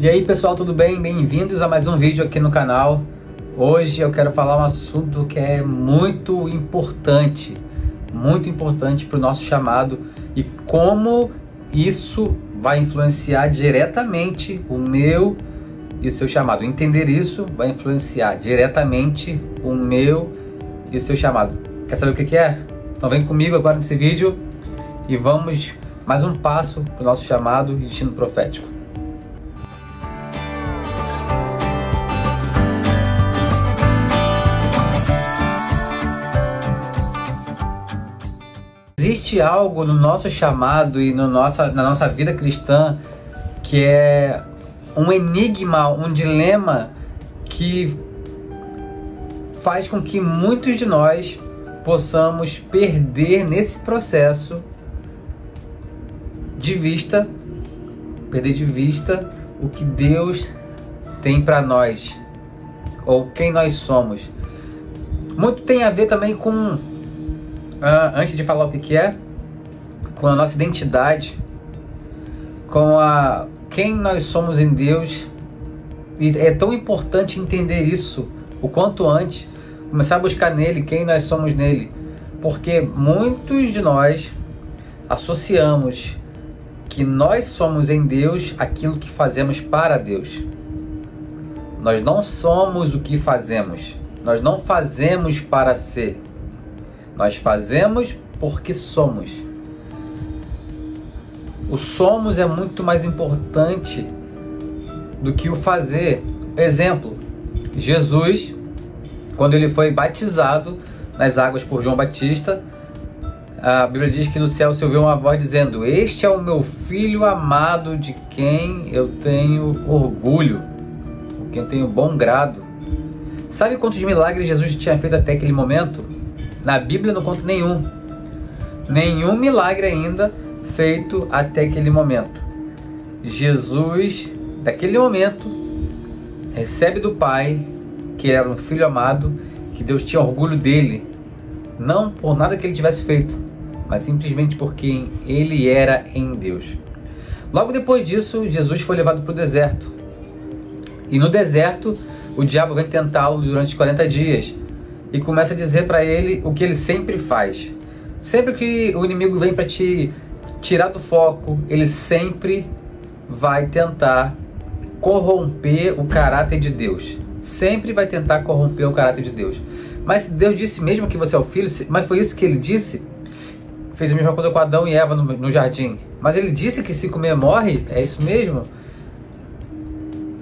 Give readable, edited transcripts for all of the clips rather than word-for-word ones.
E aí pessoal, tudo bem? Bem-vindos a mais um vídeo aqui no canal. Hoje eu quero falar um assunto que é muito importante para o nosso chamado e como isso vai influenciar diretamente o meu e o seu chamado. Entender isso vai influenciar diretamente o meu e o seu chamado. Quer saber o que é? Então vem comigo agora nesse vídeo e vamos mais um passo para o nosso chamado e destino profético. Existe algo no nosso chamado e na nossa vida cristã que é um enigma, um dilema que faz com que muitos de nós possamos perder nesse processo perder de vista o que Deus tem para nós ou quem nós somos. Muito tem a ver também com antes de falar o que é, com a nossa identidade, com quem nós somos em Deus. E é tão importante entender isso o quanto antes, começar a buscar nele quem nós somos nele, porque muitos de nós associamos que nós somos em Deus aquilo que fazemos para Deus. Nós não somos o que fazemos, nós não fazemos para ser. Nós fazemos porque somos. O somos é muito mais importante do que o fazer. Exemplo, Jesus, quando ele foi batizado nas águas por João Batista, a Bíblia diz que no céu se ouviu uma voz dizendo: "Este é o meu filho amado, de quem eu tenho orgulho, de quem eu tenho bom grado." Sabe quantos milagres Jesus tinha feito até aquele momento? Na Bíblia não conta nenhum milagre ainda feito até aquele momento. Jesus, daquele momento, recebe do Pai que era um filho amado, que Deus tinha orgulho dele, não por nada que ele tivesse feito, mas simplesmente porque ele era em Deus. Logo depois disso, Jesus foi levado para o deserto. E no deserto, o diabo vem tentá-lo durante 40 dias. E começa a dizer para ele o que ele sempre faz. Sempre que o inimigo vem para te tirar do foco, ele sempre vai tentar corromper o caráter de Deus. Sempre vai tentar corromper o caráter de Deus. Mas Deus disse mesmo que você é o filho, mas foi isso que ele disse? Fez a mesma coisa com Adão e Eva no jardim. Mas ele disse que se comer morre? É isso mesmo?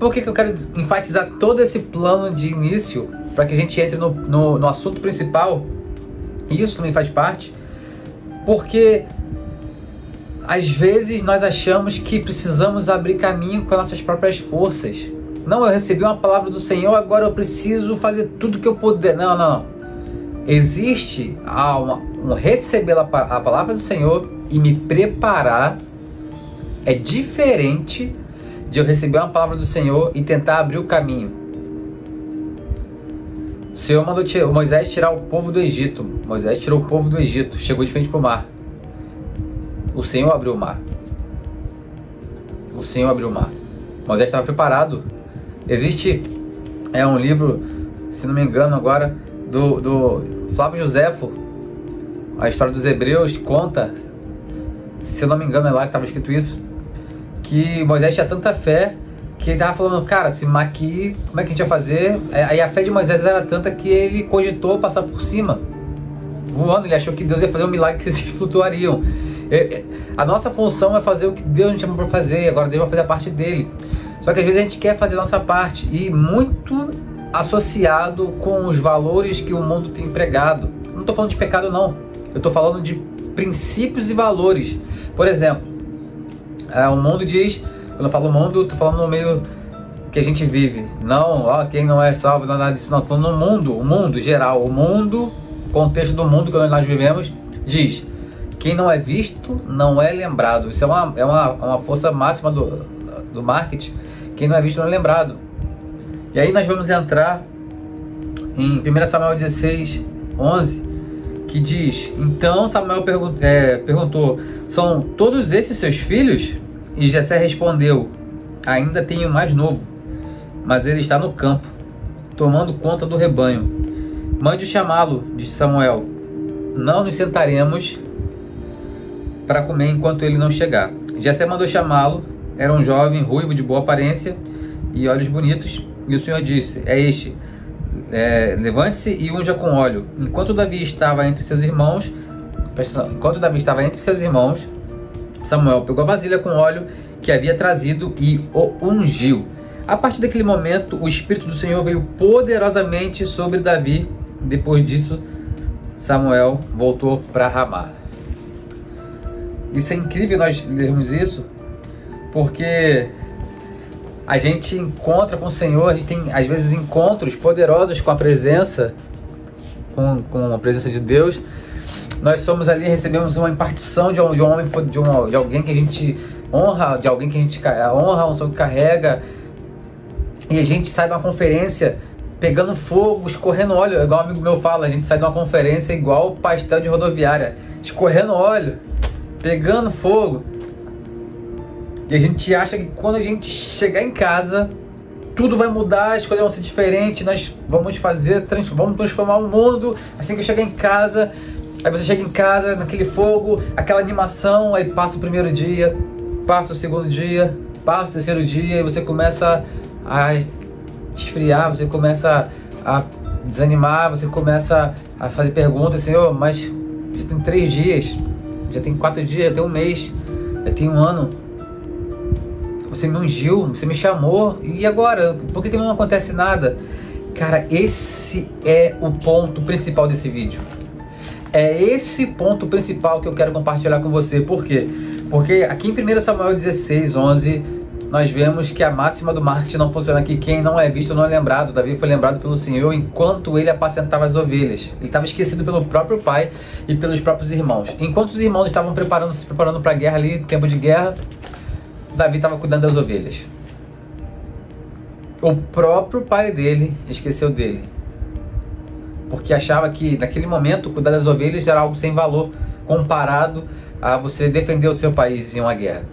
Por que eu quero enfatizar todo esse plano de início? Para que a gente entre no assunto principal. E isso também faz parte. Porque às vezes nós achamos que precisamos abrir caminho com as nossas próprias forças. Não, eu recebi uma palavra do Senhor, agora eu preciso fazer tudo que eu puder. Não. Existe receber a palavra do Senhor e me preparar. É diferente de eu receber uma palavra do Senhor e tentar abrir o caminho. O Senhor mandou Moisés tirar o povo do Egito. Moisés tirou o povo do Egito, chegou de frente para o mar. O Senhor abriu o mar. Moisés estava preparado. Existe um livro, se não me engano agora, do Flávio Joséfo, a história dos Hebreus, conta, se eu não me engano é lá que estava escrito isso, que Moisés tinha tanta fé que ele estava falando: cara, se aqui, como é que a gente vai fazer? Aí a fé de Moisés era tanta que ele cogitou passar por cima, voando. Ele achou que Deus ia fazer um milagre, que eles flutuariam. A nossa função é fazer o que Deus nos chamou para fazer, e agora Deus vai fazer a parte dele. Só que às vezes a gente quer fazer a nossa parte, e muito associado com os valores que o mundo tem pregado. Não estou falando de pecado não, eu estou falando de princípios e valores. Por exemplo, o mundo diz... Quando eu falo mundo, estou falando no meio que a gente vive. Não, quem não é salvo, não é nada disso. Não, estou falando no mundo, o mundo geral. O mundo, o contexto do mundo que nós vivemos, diz: quem não é visto, não é lembrado. Isso é uma força máxima do marketing. Quem não é visto, não é lembrado. E aí nós vamos entrar em 1 Samuel 16, 11, que diz: então Samuel perguntou: são todos esses seus filhos? E Jessé respondeu: ainda tenho mais novo, mas ele está no campo, tomando conta do rebanho. Mande chamá-lo, disse Samuel. Não nos sentaremos para comer enquanto ele não chegar. Jessé mandou chamá-lo. Era um jovem ruivo de boa aparência e olhos bonitos. E o Senhor disse: é este. Levante-se e unja com óleo. Enquanto Davi estava entre seus irmãos, Samuel pegou a vasilha com óleo que havia trazido e o ungiu. A partir daquele momento, o Espírito do Senhor veio poderosamente sobre Davi. Depois disso, Samuel voltou para Ramá. Isso é incrível nós lermos isso, porque a gente encontra com o Senhor, a gente tem às vezes encontros poderosos com a presença, com a presença de Deus. Nós somos ali, recebemos uma impartição de alguém que a gente honra, de alguém que a gente honra, um som que carrega, e a gente sai de uma conferência pegando fogo, escorrendo óleo, igual um amigo meu fala, a gente sai de uma conferência igual pastel de rodoviária, escorrendo óleo, pegando fogo. E a gente acha que quando a gente chegar em casa, tudo vai mudar, as coisas vão ser diferentes, nós vamos vamos transformar o mundo assim que eu chegar em casa. Aí você chega em casa, naquele fogo, aquela animação, aí passa o primeiro dia, passa o segundo dia, passa o terceiro dia, e você começa a esfriar, você começa a desanimar, você começa a fazer perguntas: Senhor, mas já tem 3 dias, já tem 4 dias, já tem um mês, já tem um ano. Você me ungiu, você me chamou, e agora? Por que não acontece nada? Cara, esse é o ponto principal desse vídeo. É esse ponto principal que eu quero compartilhar com você. Por quê? Porque aqui em 1 Samuel 16, 11, nós vemos que a máxima do marketing não funciona aqui. Quem não é visto não é lembrado. Davi foi lembrado pelo Senhor enquanto ele apacentava as ovelhas. Ele estava esquecido pelo próprio pai e pelos próprios irmãos. Enquanto os irmãos estavam se preparando para a guerra ali, tempo de guerra, Davi estava cuidando das ovelhas. O próprio pai dele esqueceu dele, porque achava que naquele momento cuidar das ovelhas era algo sem valor comparado a você defender o seu país em uma guerra.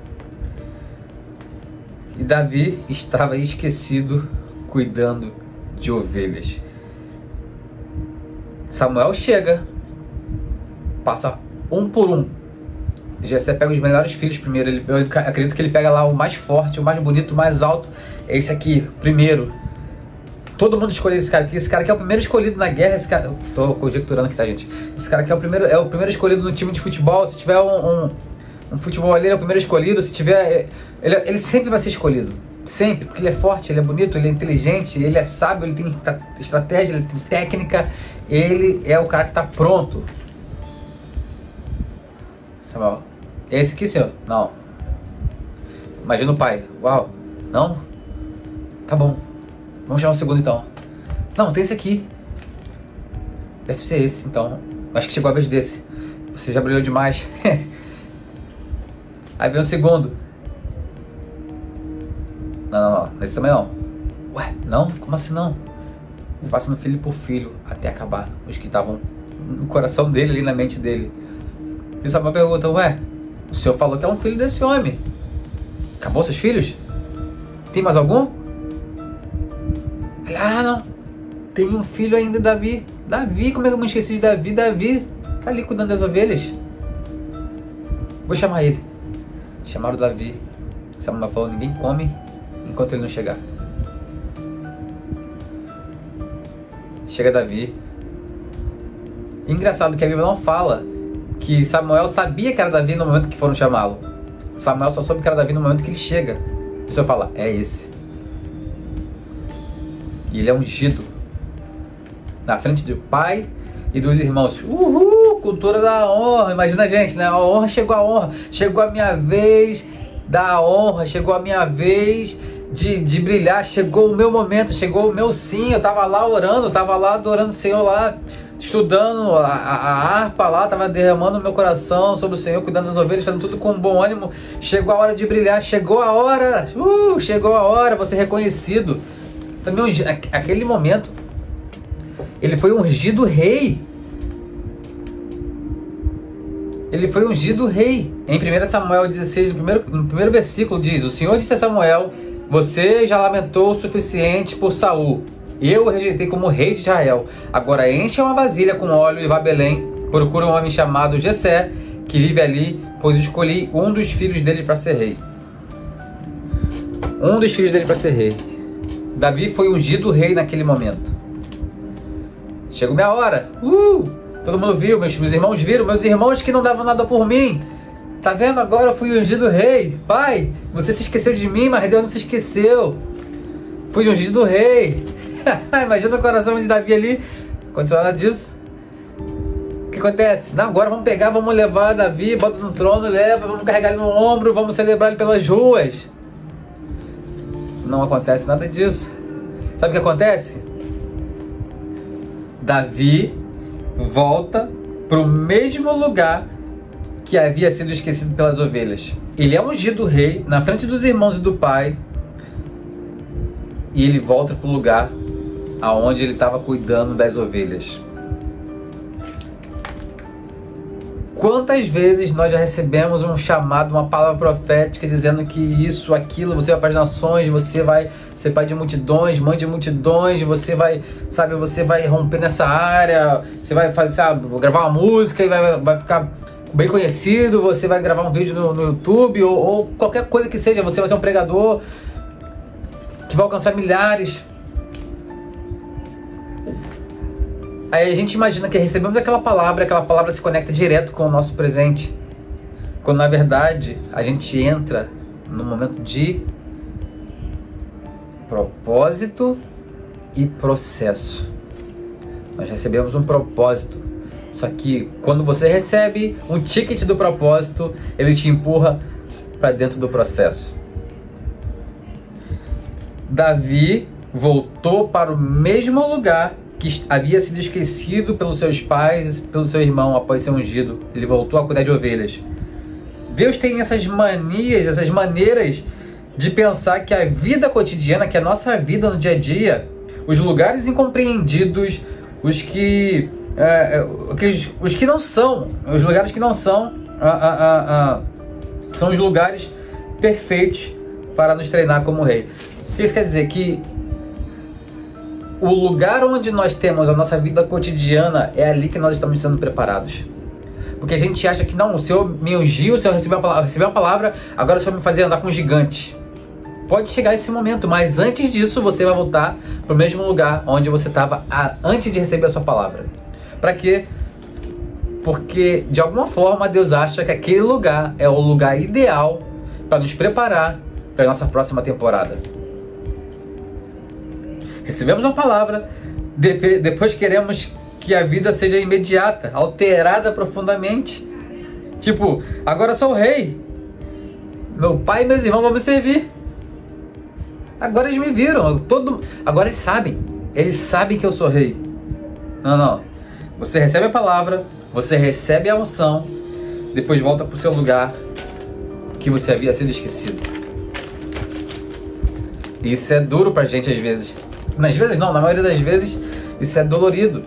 E Davi estava esquecido cuidando de ovelhas. Samuel chega, passa um por um. Jessé pega os melhores filhos primeiro. Eu acredito que ele pega lá o mais forte, o mais bonito, o mais alto. É esse aqui, primeiro. Todo mundo escolheu esse cara aqui. Esse cara aqui é o primeiro escolhido na guerra. Esse cara, tô conjecturando aqui, tá, gente? Esse cara aqui é o primeiro escolhido no time de futebol. Se tiver um futebol ali, ele é o primeiro escolhido. Se tiver, ele sempre vai ser escolhido. Sempre, porque ele é forte, ele é bonito, ele é inteligente, ele é sábio, ele tem estratégia, ele tem técnica. Ele é o cara que tá pronto. Samuel, é esse aqui, senhor? Não. Imagina o pai. Uau. Não? Tá bom. Vamos chamar o segundo então. Não, tem esse aqui. Deve ser esse então. Acho que chegou a vez desse. Você já brilhou demais. Aí vem o segundo. Não. Esse também não. Ué, não? Como assim não? Ele passa no filho por filho até acabar. Os que estavam no coração dele, ali na mente dele. E Samuel pergunta: ué, o senhor falou que é um filho desse homem. Acabou seus filhos? Tem mais algum? Ele: não. Tem um filho ainda, Davi. Davi, como é que eu me esqueci de Davi? Davi tá ali cuidando das ovelhas. Vou chamar ele. Chamaram Davi. Samuel falou: ninguém come enquanto ele não chegar. Chega Davi. Engraçado que a Bíblia não fala que Samuel sabia que era Davi no momento que foram chamá-lo. Samuel só soube que era Davi no momento que ele chega. O Senhor fala: é esse. E ele é ungido na frente do pai e dos irmãos. Uhul, cultura da honra. Imagina a gente, né? A honra. Chegou a minha vez da honra. Chegou a minha vez de brilhar. Chegou o meu momento, chegou o meu sim. Eu tava lá orando, tava lá adorando o Senhor lá, estudando a harpa lá, tava derramando o meu coração sobre o Senhor, cuidando das ovelhas, fazendo tudo com bom ânimo. Chegou a hora de brilhar, chegou a hora, chegou a hora, você reconhecido. Também aquele momento, ele foi ungido rei. Ele foi ungido rei. Em 1 Samuel 16, no primeiro versículo diz: o Senhor disse a Samuel: Você já lamentou o suficiente por Saul. Eu o rejeitei como rei de Israel. Agora encha uma vasilha com óleo e vá a Belém. Procura um homem chamado Jessé, que vive ali, pois escolhi um dos filhos dele para ser rei. Um dos filhos dele para ser rei. Davi foi ungido rei naquele momento. Chegou minha hora. Todo mundo viu, meus irmãos viram, meus irmãos que não davam nada por mim. Tá vendo? Agora eu fui ungido rei. Pai, você se esqueceu de mim, mas Deus não se esqueceu. Fui ungido rei. Imagina o coração de Davi ali. Aconteceu nada disso. O que acontece? Não, agora vamos pegar, vamos levar Davi, bota no trono, leva, vamos carregar ele no ombro, vamos celebrar ele pelas ruas. Não acontece nada disso. Sabe o que acontece? Davi volta para o mesmo lugar que havia sido esquecido pelas ovelhas. Ele é ungido rei na frente dos irmãos e do pai, e ele volta para o lugar aonde ele estava cuidando das ovelhas. Quantas vezes nós já recebemos um chamado, uma palavra profética dizendo que isso, aquilo, você vai para as nações, você vai ser pai de multidões, mãe de multidões, você vai, sabe, você vai romper nessa área, você vai fazer, sabe, gravar uma música e vai ficar bem conhecido, você vai gravar um vídeo no YouTube ou qualquer coisa que seja, você vai ser um pregador que vai alcançar milhares. Aí a gente imagina que recebemos aquela palavra se conecta direto com o nosso presente. Quando na verdade a gente entra no momento de propósito e processo. Nós recebemos um propósito. Só que quando você recebe um ticket do propósito, ele te empurra para dentro do processo. Davi voltou para o mesmo lugar que havia sido esquecido pelos seus pais e pelo seu irmão após ser ungido. Ele voltou a cuidar de ovelhas. Deus tem essas manias, essas maneiras de pensar que a vida cotidiana, que a nossa vida no dia a dia, os lugares incompreendidos, os que não são, os lugares que não são, são os lugares perfeitos para nos treinar como rei. O que isso quer dizer? Que o lugar onde nós temos a nossa vida cotidiana é ali que nós estamos sendo preparados. Porque a gente acha que não, o Senhor me ungiu, o Senhor recebeu uma palavra, agora o Senhor vai me fazer andar com gigantes. Pode chegar esse momento, mas antes disso você vai voltar para o mesmo lugar onde você estava antes de receber a sua palavra. Para quê? Porque de alguma forma Deus acha que aquele lugar é o lugar ideal para nos preparar para a nossa próxima temporada. Recebemos uma palavra, depois queremos que a vida seja imediata, alterada profundamente. Tipo, agora eu sou o rei, meu pai e meus irmãos vão me servir. Agora eles me viram, agora eles sabem que eu sou rei. Não, você recebe a palavra, você recebe a unção, depois volta para o seu lugar que você havia sido esquecido. Isso é duro pra gente às vezes. Às vezes não, na maioria das vezes isso é dolorido.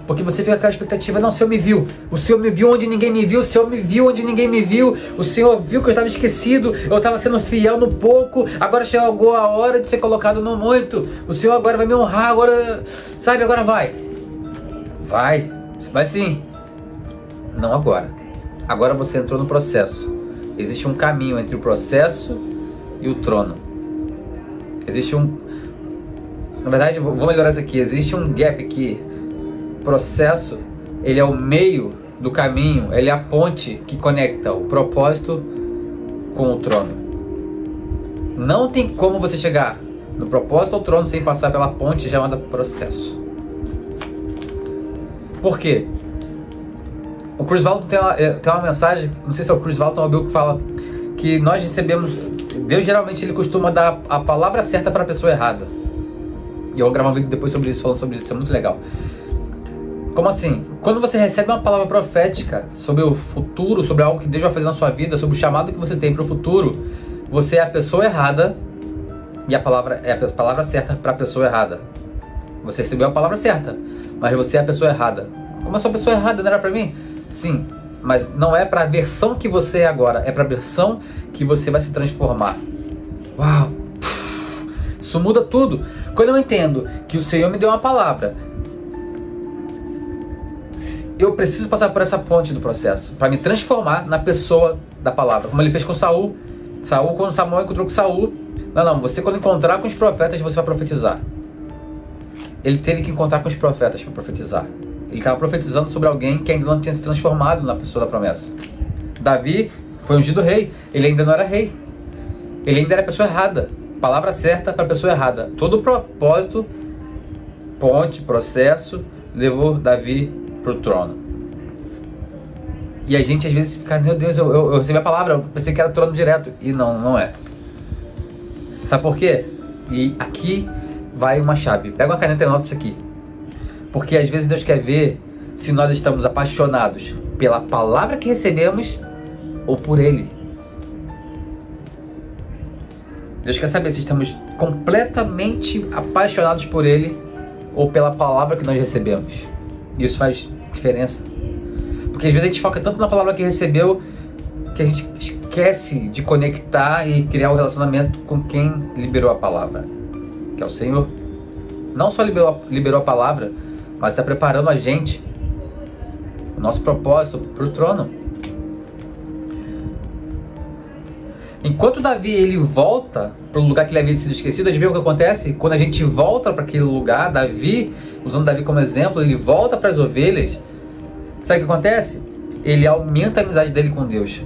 Porque você fica com a expectativa, não, o Senhor me viu. O Senhor me viu onde ninguém me viu. O Senhor me viu onde ninguém me viu. O Senhor viu que eu estava esquecido. Eu estava sendo fiel no pouco. Agora chegou a hora de ser colocado no muito. O Senhor agora vai me honrar. Agora, sabe, agora vai. Vai sim. Não agora. Agora você entrou no processo. Existe um caminho entre o processo e o trono. Na verdade, vou melhorar isso aqui. Existe um gap aqui. Processo, ele é o meio do caminho, ele é a ponte que conecta o propósito com o trono. Não tem como você chegar no propósito ao trono sem passar pela ponte chamada processo. Por quê? O Chris Walton tem uma mensagem, não sei se é o Chris Walton ou o Bill, que fala que nós recebemos, Deus geralmente ele costuma dar a palavra certa para a pessoa errada. E eu vou gravar um vídeo depois sobre isso, falando sobre isso, é muito legal. Como assim? Quando você recebe uma palavra profética sobre o futuro, sobre algo que Deus vai fazer na sua vida, sobre o chamado que você tem para o futuro, você é a pessoa errada e a palavra é a palavra certa para a pessoa errada. Você recebeu a palavra certa, mas você é a pessoa errada. Como eu sou a pessoa errada, não era para mim? Sim, mas não é para a versão que você é agora, é para a versão que você vai se transformar. Uau! Isso muda tudo. Quando eu entendo que o Senhor me deu uma palavra, eu preciso passar por essa ponte do processo para me transformar na pessoa da palavra, como ele fez com Saul. Saul, quando Samuel encontrou com Saul, não, você quando encontrar com os profetas, você vai profetizar. Ele teve que encontrar com os profetas para profetizar. Ele estava profetizando sobre alguém que ainda não tinha se transformado na pessoa da promessa. Davi foi ungido rei, ele ainda não era rei. Ele ainda era a pessoa errada. Palavra certa para a pessoa errada. Todo o propósito, ponte, processo, levou Davi para o trono. E a gente às vezes fica, meu Deus, eu recebi a palavra, eu pensei que era trono direto. E não é. Sabe por quê? E aqui vai uma chave. Pega uma caneta e anota isso aqui. Porque às vezes Deus quer ver se nós estamos apaixonados pela palavra que recebemos ou por Ele. Deus quer saber se estamos completamente apaixonados por Ele ou pela palavra que nós recebemos. Isso faz diferença. Porque às vezes a gente foca tanto na palavra que recebeu que a gente esquece de conectar e criar um relacionamento com quem liberou a palavra, que é o Senhor. Não só liberou a palavra, mas está preparando a gente, o nosso propósito, para o trono. Enquanto Davi ele volta para o lugar que ele havia sido esquecido, a gente vê o que acontece? Quando a gente volta para aquele lugar, Davi, usando Davi como exemplo, ele volta para as ovelhas. Sabe o que acontece? Ele aumenta a amizade dele com Deus.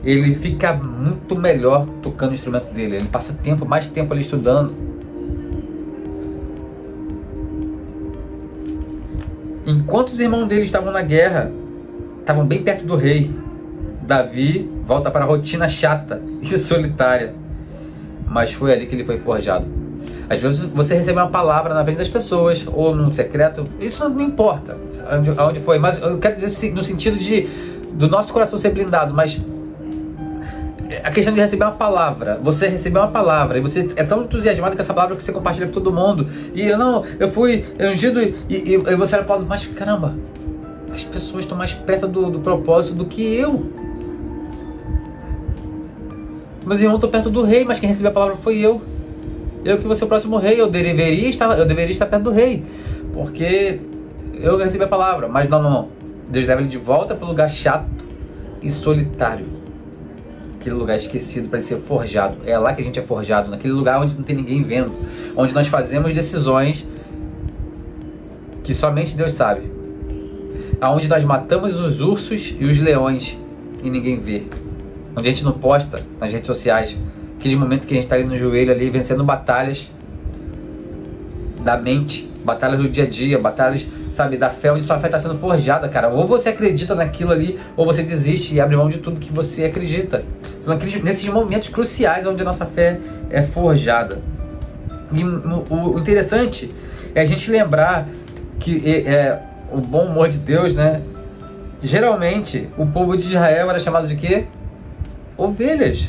Ele fica muito melhor tocando o instrumento dele. Ele passa mais tempo ali estudando. Enquanto os irmãos dele estavam na guerra, estavam bem perto do rei, Davi volta para a rotina chata e solitária. Mas foi ali que ele foi forjado. Às vezes você recebe uma palavra na frente das pessoas, ou no secreto, isso não importa aonde foi, mas eu quero dizer no sentido do nosso coração ser blindado, mas a questão de receber uma palavra, você recebeu uma palavra, e você é tão entusiasmado com essa palavra que você compartilha com todo mundo, e eu fui ungido, e você olha para o lado, mas caramba, as pessoas estão mais perto do propósito do que eu. Meus irmãos estão perto do rei, mas quem recebeu a palavra foi eu. Eu que vou ser o próximo rei, eu deveria estar perto do rei, porque eu recebi a palavra, mas não. Deus leva ele de volta para o lugar chato e solitário, aquele lugar esquecido para ele ser forjado. É lá que a gente é forjado, naquele lugar onde não tem ninguém vendo, onde nós fazemos decisões que somente Deus sabe, aonde nós matamos os ursos e os leões e ninguém vê, onde a gente não posta nas redes sociais. Aquele momento que a gente está ali no joelho, ali, vencendo batalhas da mente, batalhas do dia a dia, batalhas, sabe, da fé, onde sua fé está sendo forjada, cara. Ou você acredita naquilo ali, ou você desiste e abre mão de tudo que você acredita. São nesses momentos cruciais onde a nossa fé é forjada. E o interessante é a gente lembrar que o bom humor de Deus, né? Geralmente, o povo de Israel era chamado de quê? Ovelhas.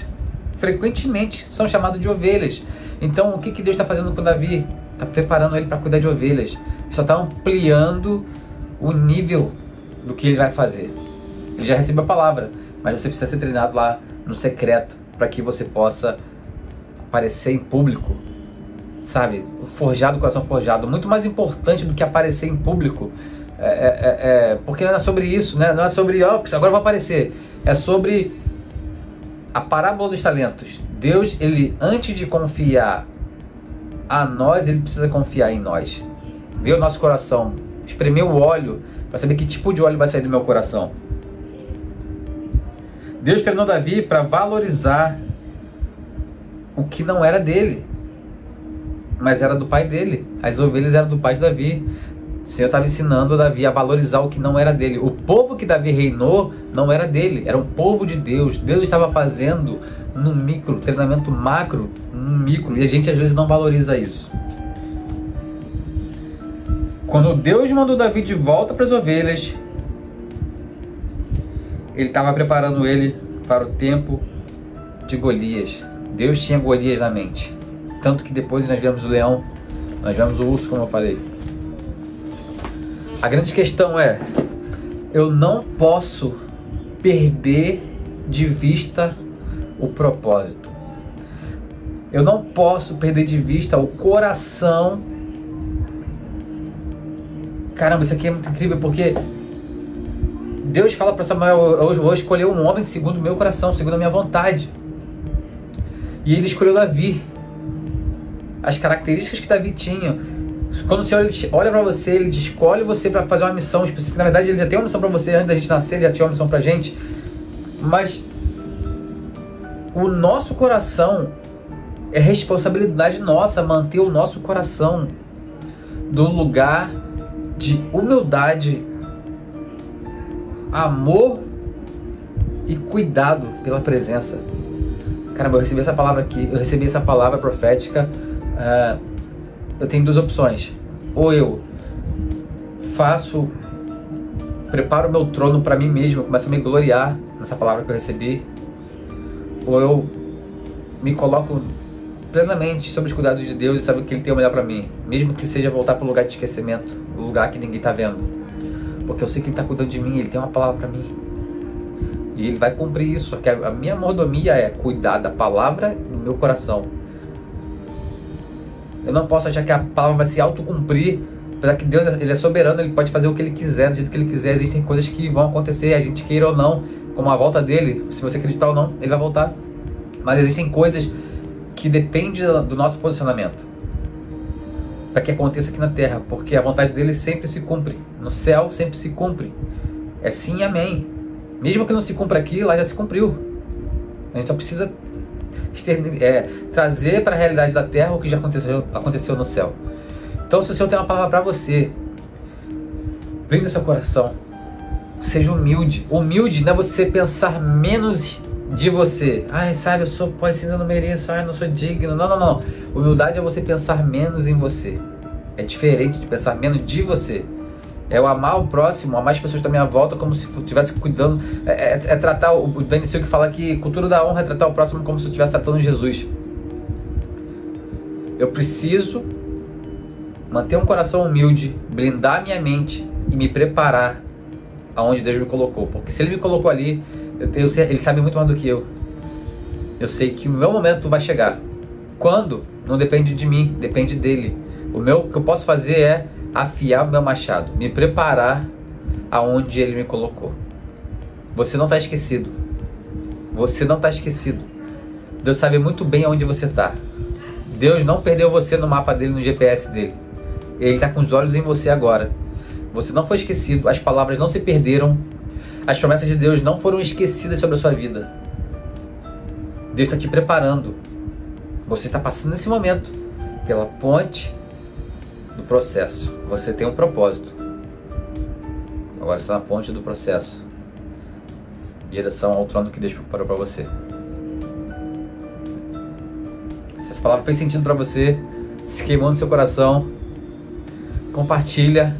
Frequentemente são chamados de ovelhas. Então o que Deus está fazendo com Davi? Está preparando ele para cuidar de ovelhas. Só está ampliando o nível do que ele vai fazer. Ele já recebeu a palavra, mas você precisa ser treinado lá no secreto para que você possa aparecer em público, sabe? Forjado, coração forjado. Muito mais importante do que aparecer em público, porque não é sobre isso, né? Não é sobre agora eu vou aparecer. É sobre a parábola dos talentos. Deus, ele, antes de confiar a nós, ele precisa confiar em nós. Ver o nosso coração, espremer o óleo, para saber que tipo de óleo vai sair do meu coração. Deus treinou Davi para valorizar o que não era dele, mas era do pai dele. As ovelhas eram do pai de Davi. O Senhor estava ensinando Davi a valorizar o que não era dele. O povo que Davi reinou não era dele, era um povo de Deus. Deus estava fazendo no micro, treinamento macro no micro, e a gente às vezes não valoriza isso. Quando Deus mandou Davi de volta para as ovelhas, ele estava preparando ele para o tempo de Golias. Deus tinha Golias na mente. Tanto que depois nós vemos o leão, nós vemos o urso, como eu falei. A grande questão é, eu não posso perder de vista o propósito. Eu não posso perder de vista o coração. Caramba, isso aqui é muito incrível, porque Deus fala para Samuel: eu vou escolher um homem segundo o meu coração, segundo a minha vontade. E ele escolheu Davi. As características que Davi tinha. Quando o Senhor olha para você, ele escolhe você para fazer uma missão específica. Na verdade, ele já tem uma missão para você antes da gente nascer, ele já tinha uma missão para a gente. Mas o nosso coração é responsabilidade nossa manter o nosso coração do lugar de humildade, amor e cuidado pela presença. Caramba, eu recebi essa palavra aqui, eu recebi essa palavra profética. Eu tenho duas opções: ou eu preparo o meu trono para mim mesmo, eu começo a me gloriar nessa palavra que eu recebi, ou eu me coloco plenamente sob os cuidados de Deus e sabe que Ele tem o melhor para mim, mesmo que seja voltar para o lugar de esquecimento, o lugar que ninguém está vendo, porque eu sei que Ele está cuidando de mim, Ele tem uma palavra para mim e Ele vai cumprir isso. Só que a minha mordomia é cuidar da palavra no meu coração. Eu não posso achar que a palavra vai se autocumprir, apesar que Deus, Ele é soberano, Ele pode fazer o que Ele quiser, do jeito que Ele quiser. Existem coisas que vão acontecer, a gente queira ou não, como a volta dEle, se você acreditar ou não, Ele vai voltar. Mas existem coisas que dependem do nosso posicionamento para que aconteça aqui na terra, porque a vontade dEle sempre se cumpre, no céu sempre se cumpre, é sim e amém. Mesmo que não se cumpra aqui, lá já se cumpriu. A gente só precisa trazer para a realidade da terra o que já aconteceu no céu. Então, se o Senhor tem uma palavra para você, prenda seu coração, seja humilde. Humilde não é você pensar menos de você. Ai, sabe, eu sou assim, eu não mereço, ai, eu não sou digno. Não. Humildade é você pensar menos em você. É diferente de pensar menos de você. É o amar o próximo, amar as pessoas da minha volta como se estivesse cuidando. É tratar, o Dani Silk fala que cultura da honra é tratar o próximo como se eu estivesse tratando Jesus. Eu preciso manter um coração humilde, blindar minha mente e me preparar aonde Deus me colocou. Porque se Ele me colocou ali, Ele sabe muito mais do que eu. Eu sei que o meu momento vai chegar. Quando? Não depende de mim, depende dEle. O que eu posso fazer é afiar o meu machado, me preparar aonde Ele me colocou. Você não está esquecido. Você não está esquecido. Deus sabe muito bem aonde você está. Deus não perdeu você no mapa dEle, no GPS dEle. Ele está com os olhos em você agora. Você não foi esquecido. As palavras não se perderam. As promessas de Deus não foram esquecidas sobre a sua vida. Deus está te preparando. Você está passando nesse momento pela ponte do processo. Você tem um propósito. Agora você está na ponte do processo, em direção ao trono que Deus preparou para você. Se essa palavra fez sentido para você, se queimou no seu coração, compartilha,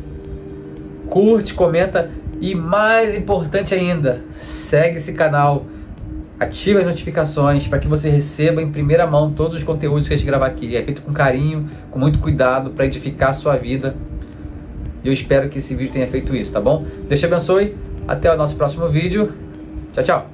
curte, comenta e, mais importante ainda, segue esse canal, ativa as notificações para que você receba em primeira mão todos os conteúdos que a gente gravar aqui. É feito com carinho, com muito cuidado para edificar a sua vida. E eu espero que esse vídeo tenha feito isso, tá bom? Deus te abençoe. Até o nosso próximo vídeo. Tchau, tchau.